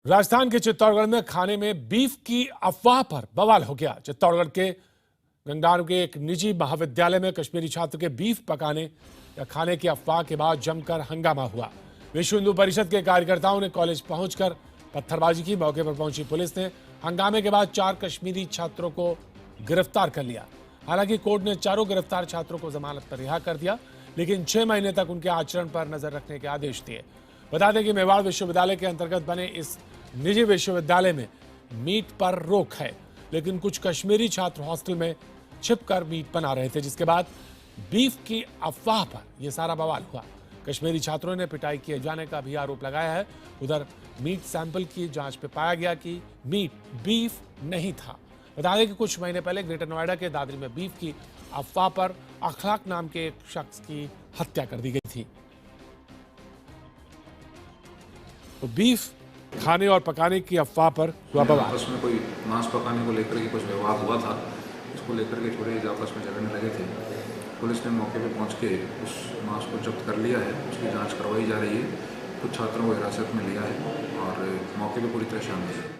राजस्थान के चित्तौड़गढ़ में खाने में बीफ की अफवाह पर बवाल हो गया। चित्तौड़गढ़ के गंगारू के एक निजी महाविद्यालय में कश्मीरी छात्र के बीफ पकाने या खाने की अफवाह के बाद जमकर हंगामा हुआ। विश्व हिंदू परिषद के कार्यकर्ताओं ने कॉलेज पहुंचकर पत्थरबाजी की। मौके पर पहुंची पुलिस ने हंगामे के बाद 4 कश्मीरी छात्रों को गिरफ्तार कर लिया। हालांकि कोर्ट ने चारों गिरफ्तार छात्रों को जमानत पर रिहा कर दिया, लेकिन 6 महीने तक उनके आचरण पर नजर रखने के आदेश दिए। बता दें कि मेवाड़ विश्वविद्यालय के अंतर्गत बने इस निजी विश्वविद्यालय में मीट पर रोक है, लेकिन कुछ कश्मीरी छात्र हॉस्टल में छिपकर मीट बना रहे थे, जिसके बाद बीफ की अफवाह पर यह सारा बवाल हुआ। कश्मीरी छात्रों ने पिटाई किए जाने का भी आरोप लगाया है। उधर मीट सैंपल की जांच में पाया गया कि मीट बीफ नहीं था। बता दें कि कुछ महीने पहले ग्रेटर नोएडा के दादरी में बीफ की अफवाह पर अखलाक नाम के एक शख्स की हत्या कर दी गई थी। तो बीफ खाने और पकाने की अफवाह पर हुआ बवाल। आपस में कोई मांस पकाने को लेकर के कुछ विवाद हुआ था, इसको लेकर के थोड़े आपस में झगड़ने लगे थे। पुलिस ने मौके पर पहुंच के उस मांस को जब्त कर लिया है, उसकी जांच करवाई जा रही है। कुछ छात्रों को हिरासत में लिया है और मौके पर पूरी तरह शामिल है।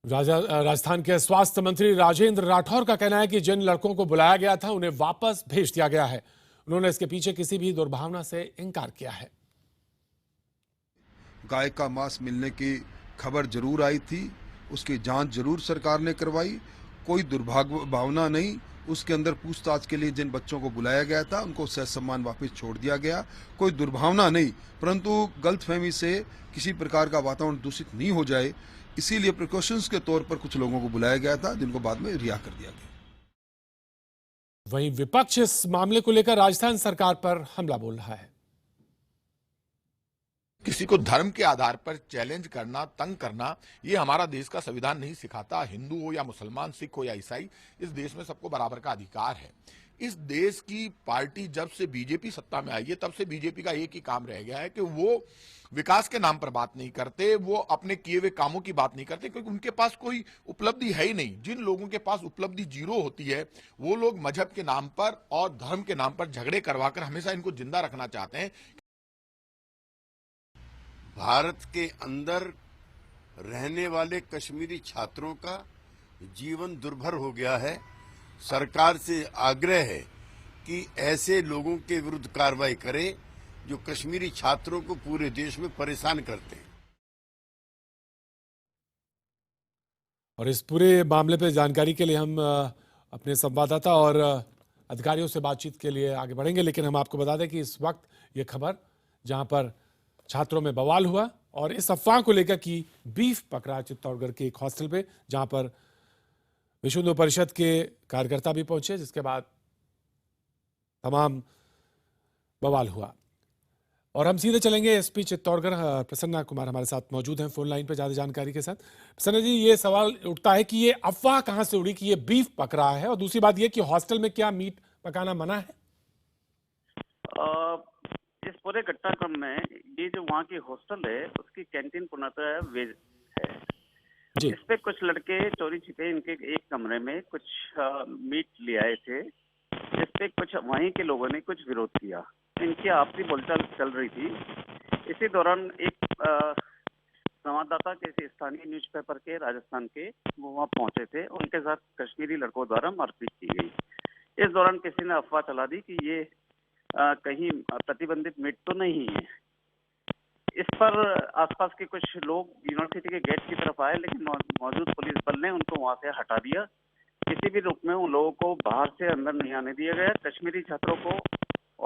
राजस्थान के स्वास्थ्य मंत्री राजेंद्र राठौर का कहना है कि जिन लड़कों को बुलाया गया था उन्हें वापस भेज दिया गया है। उन्होंने इसके पीछे किसी भी दुर्भावना से इनकार किया है। गाय का मांस मिलने की खबर जरूर आई थी, उसकी जांच जरूर सरकार ने करवाई, कोई दुर्भावना नहीं। उसके अंदर पूछताछ के लिए जिन बच्चों को बुलाया गया था उनको सह सम्मान वापस छोड़ दिया गया। कोई दुर्भावना नहीं, परंतु गलतफहमी से किसी प्रकार का वातावरण दूषित नहीं हो जाए, इसीलिए प्रिकॉशंस के तौर पर कुछ लोगों को बुलाया गया था, जिनको बाद में रिहा कर दिया गया। वहीं विपक्ष इस मामले को लेकर राजस्थान सरकार पर हमला बोल रहा है। किसी को धर्म के आधार पर चैलेंज करना, तंग करना, ये हमारा देश का संविधान नहीं सिखाता। हिंदू हो या मुसलमान, सिख हो या ईसाई, इस देश में सबको बराबर का अधिकार है। इस देश की पार्टी जब से बीजेपी सत्ता में आई है, तब से बीजेपी का एक ही काम रह गया है कि वो विकास के नाम पर बात नहीं करते, वो अपने किए हुए कामों की बात नहीं करते, क्योंकि उनके पास कोई उपलब्धि है ही नहीं। जिन लोगों के पास उपलब्धि जीरो होती है, वो लोग मजहब के नाम पर और धर्म के नाम पर झगड़े करवाकर हमेशा इनको जिंदा रखना चाहते हैं। भारत के अंदर रहने वाले कश्मीरी छात्रों का जीवन दुर्भर हो गया है। सरकार से आग्रह है कि ऐसे लोगों के विरुद्ध कार्रवाई करे जो कश्मीरी छात्रों को पूरे देश में परेशान करते हैं। और इस पूरे मामले पर जानकारी के लिए हम अपने संवाददाता और अधिकारियों से बातचीत के लिए आगे बढ़ेंगे, लेकिन हम आपको बता दें कि इस वक्त ये खबर जहां पर छात्रों में बवाल हुआ और इस अफवाह को लेकर कि बीफ पक रहा चित्तौड़गढ़ के एक हॉस्टल पे, जहां पर विश्व हिंदू परिषद के कार्यकर्ता भी पहुंचे, जिसके बाद तमाम बवाल हुआ। और हम सीधे चलेंगे एसपी चित्तौड़गढ़ प्रसन्ना कुमार हमारे साथ मौजूद हैं फोन लाइन पर ज्यादा जानकारी के साथ। प्रसन्ना जी, ये सवाल उठता है कि ये अफवाह कहां से उड़ी कि ये बीफ पक रहा है, और दूसरी बात ये कि हॉस्टल में क्या मीट पकाना मना है? इस पूरे घटनाक्रम में ये जो वहाँ की हॉस्टल है उसकी कैंटीन पूर्णतः वेज है। इस पे कुछ लड़के चोरी छिपे इनके एक कमरे में कुछ मीट ले आए थे। इस पे कुछ वहीं के लोगों ने कुछ विरोध किया, इनकी आपसी बोलचाल चल रही थी। इसी दौरान एक संवाददाता किसी स्थानीय न्यूज़पेपर के राजस्थान के वो वहाँ पहुंचे थे, उनके साथ कश्मीरी लड़कों द्वारा मारपीट की गई। इस दौरान किसी ने अफवाह चला दी कि ये कहीं प्रतिबंधित मीट तो नहीं है। इस पर आसपास के कुछ लोग यूनिवर्सिटी के गेट की तरफ आए, लेकिन मौजूद पुलिस बल ने उनको वहां से हटा दिया। किसी भी रूप में उन लोगों को बाहर से अंदर नहीं आने दिया गया। कश्मीरी छात्रों को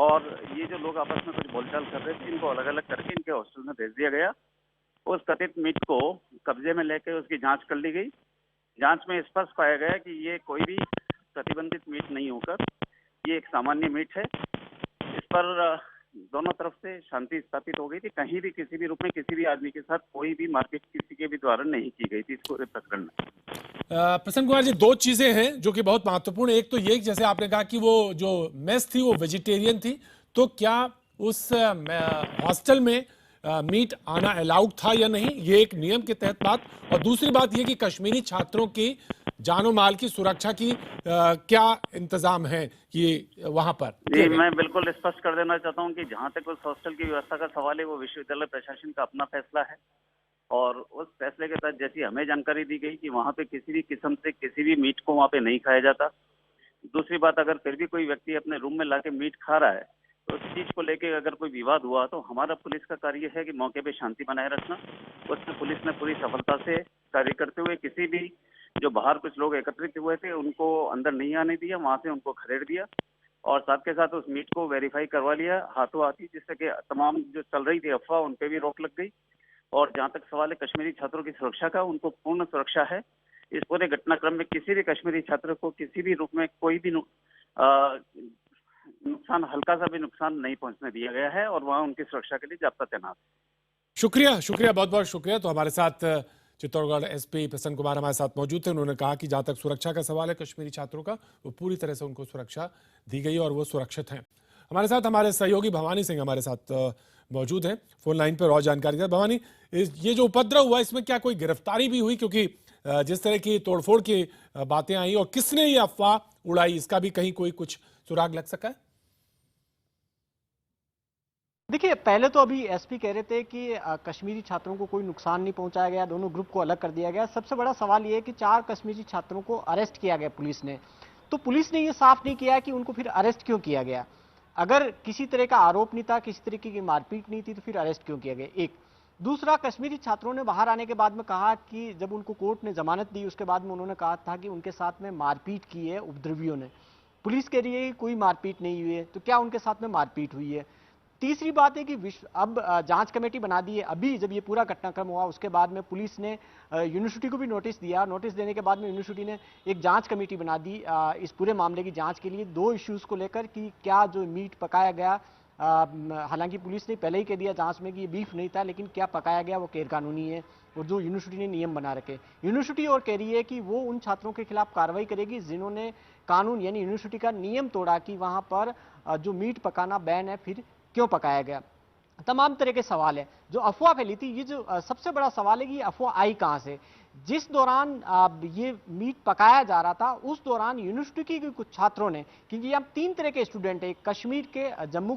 और ये जो लोग आपस में कुछ बोलचाल कर रहे थे, इनको अलग अलग करके इनके हॉस्टल में भेज दिया गया। उस कथित मीट को कब्जे में लेकर उसकी जाँच कर ली गई। जाँच में स्पष्ट पाया गया कि ये कोई भी प्रतिबंधित मीट नहीं होकर ये एक सामान्य मीट है। इस पर दोनों तरफ से शांति स्थापित हो गई थी। कहीं भी किसी भी रूप में किसी भी आदमी के साथ कोई भी मारपीट किसी के भी द्वारा नहीं की गई थी इस पूरे प्रकरण में। प्रसन्न कुमार जी, 2 चीजें हैं जो कि बहुत महत्वपूर्ण है। एक तो ये जैसे आपने कहा कि वो जो मेस थी वो वेजिटेरियन थी, तो क्या उस हॉस्टल में मीट आना अलाउड था या नहीं, ये एक नियम के तहत बात। और दूसरी बात ये कि कश्मीरी छात्रों की जानो माल की सुरक्षा की क्या इंतजाम है कि वहां पर? जी, मैं बिल्कुल स्पष्ट कर देना चाहता हूं कि जहां तक उस हॉस्टल की व्यवस्था का सवाल है, वो विश्वविद्यालय प्रशासन का अपना फैसला है। और उस फैसले के तहत जैसी हमें जानकारी दी गई कि वहां पे किसी भी किस्म से किसी भी मीट को वहां पे नहीं खाया जाता। दूसरी बात, अगर फिर भी कोई व्यक्ति अपने रूम में लाके मीट खा रहा है, तो उस चीज को लेके अगर कोई विवाद हुआ तो हमारा पुलिस का कार्य है कि मौके पे शांति बनाए रखना। उसमें पुलिस ने पूरी सफलता से कार्य करते हुए किसी भी जो बाहर कुछ लोग एकत्रित हुए थे उनको अंदर नहीं आने दिया, वहां से उनको खदेड़ दिया और साथ के साथ उस मीट को वेरीफाई करवा लिया हाथों हाथ ही, जिससे कि तमाम जो चल रही थी अफवाह उन पे भी रोक लग गई। और जहां तक सवाल है कश्मीरी छात्रों की सुरक्षा का, उनको पूर्ण सुरक्षा है। इस पूरे घटनाक्रम में किसी भी कश्मीरी छात्र को किसी भी रूप में कोई भी नुकसान, हल्का सा भी नुकसान नहीं पहुंचने दिया गया है और वहां उनकी सुरक्षा के लिए जाब्ता तैनात है। शुक्रिया, शुक्रिया, बहुत बहुत शुक्रिया। तो हमारे साथ चित्तौड़गढ़ एसपी प्रसन्न कुमार हमारे साथ मौजूद थे। उन्होंने कहा कि जहां तक सुरक्षा का सवाल है कश्मीरी छात्रों का, वो पूरी तरह से उनको सुरक्षा दी गई और वो सुरक्षित हैं। हमारे साथ हमारे सहयोगी भवानी सिंह हमारे साथ मौजूद हैं फोन लाइन पर और जानकारी दें। भवानी, ये जो उपद्रव हुआ इसमें क्या कोई गिरफ्तारी भी हुई? क्योंकि जिस तरह की तोड़फोड़ की बातें आई और किसने ये अफवाह उड़ाई, इसका भी कहीं कोई कुछ सुराग लग सका है? देखिए, पहले तो अभी एसपी कह रहे थे कि कश्मीरी छात्रों को कोई नुकसान नहीं पहुंचाया गया, दोनों ग्रुप को अलग कर दिया गया। सबसे बड़ा सवाल ये है कि 4 कश्मीरी छात्रों को अरेस्ट किया गया पुलिस ने, तो पुलिस ने ये साफ नहीं किया कि उनको फिर अरेस्ट क्यों किया गया। अगर किसी तरह का आरोप नहीं था, किसी तरीके की मारपीट नहीं थी, तो फिर अरेस्ट क्यों किया गया? एक। दूसरा, कश्मीरी छात्रों ने बाहर आने के बाद में कहा कि जब उनको कोर्ट ने जमानत दी उसके बाद में उन्होंने कहा था कि उनके साथ में मारपीट की है उपद्रवियों ने। पुलिस कह रही है कि कोई मारपीट नहीं हुई है, तो क्या उनके साथ में मारपीट हुई है? तीसरी बात है कि अब जांच कमेटी बना दी है। अभी जब ये पूरा घटनाक्रम हुआ उसके बाद में पुलिस ने यूनिवर्सिटी को भी नोटिस दिया। नोटिस देने के बाद में यूनिवर्सिटी ने एक जांच कमेटी बना दी इस पूरे मामले की जांच के लिए, 2 इश्यूज को लेकर कि क्या जो मीट पकाया गया, हालांकि पुलिस ने पहले ही कह दिया जांच में कि ये बीफ नहीं था, लेकिन क्या पकाया गया वो गैर कानूनी है और जो यूनिवर्सिटी ने नियम बना रखे। यूनिवर्सिटी और कह रही है कि वो उन छात्रों के खिलाफ कार्रवाई करेगी जिन्होंने कानून यानी यूनिवर्सिटी का नियम तोड़ा कि वहां पर जो मीट पकाना बैन है, फिर क्यों पकाया गया। तमाम तरह के सवाल है। जो अफवाह फैली थी, ये जो सबसे बड़ा सवाल है कि अफवाह आई कहां से। जिस दौरान ये मीट पकाया जा रहा था उस दौरान यूनिवर्सिटी के कुछ छात्रों ने, क्योंकि यहाँ 3 तरह के स्टूडेंट है, कश्मीर के, जम्मू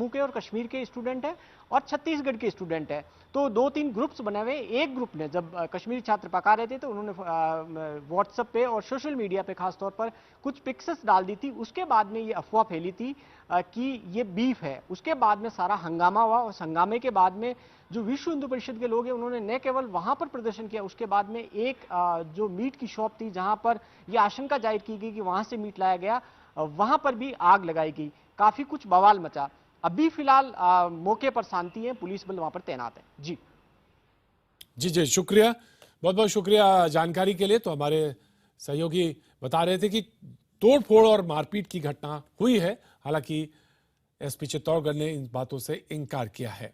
के और कश्मीर के स्टूडेंट है और छत्तीसगढ़ के स्टूडेंट है, तो 2-3 ग्रुप्स बने हुए। एक ग्रुप ने जब कश्मीरी छात्र पका रहे थे तो उन्होंने व्हाट्सएप पे और सोशल मीडिया पे खासतौर पर कुछ पिक्चर्स डाल दी थी। उसके बाद में ये अफवाह फैली थी कि ये बीफ है। उसके बाद में सारा हंगामा हुआ और हंगामे के बाद में जो विश्व हिंदू परिषद के लोग हैं उन्होंने न केवल वहां पर प्रदर्शन किया, उसके बाद में एक जो मीट की शॉप थी जहां पर यह आशंका जाहिर की गई कि वहां से मीट लाया गया, वहां पर भी आग लगाई गई। काफी कुछ बवाल मचा। अभी फिलहाल मौके पर शांति है, पुलिस बल वहां पर तैनात है। जी जी, शुक्रिया, बहुत बहुत शुक्रिया जानकारी के लिए। तो हमारे सहयोगी बता रहे थे कि तोड़फोड़ और मारपीट की घटना हुई है, हालांकि एसपी चित्तौड़गढ़ ने इन बातों से इनकार किया है।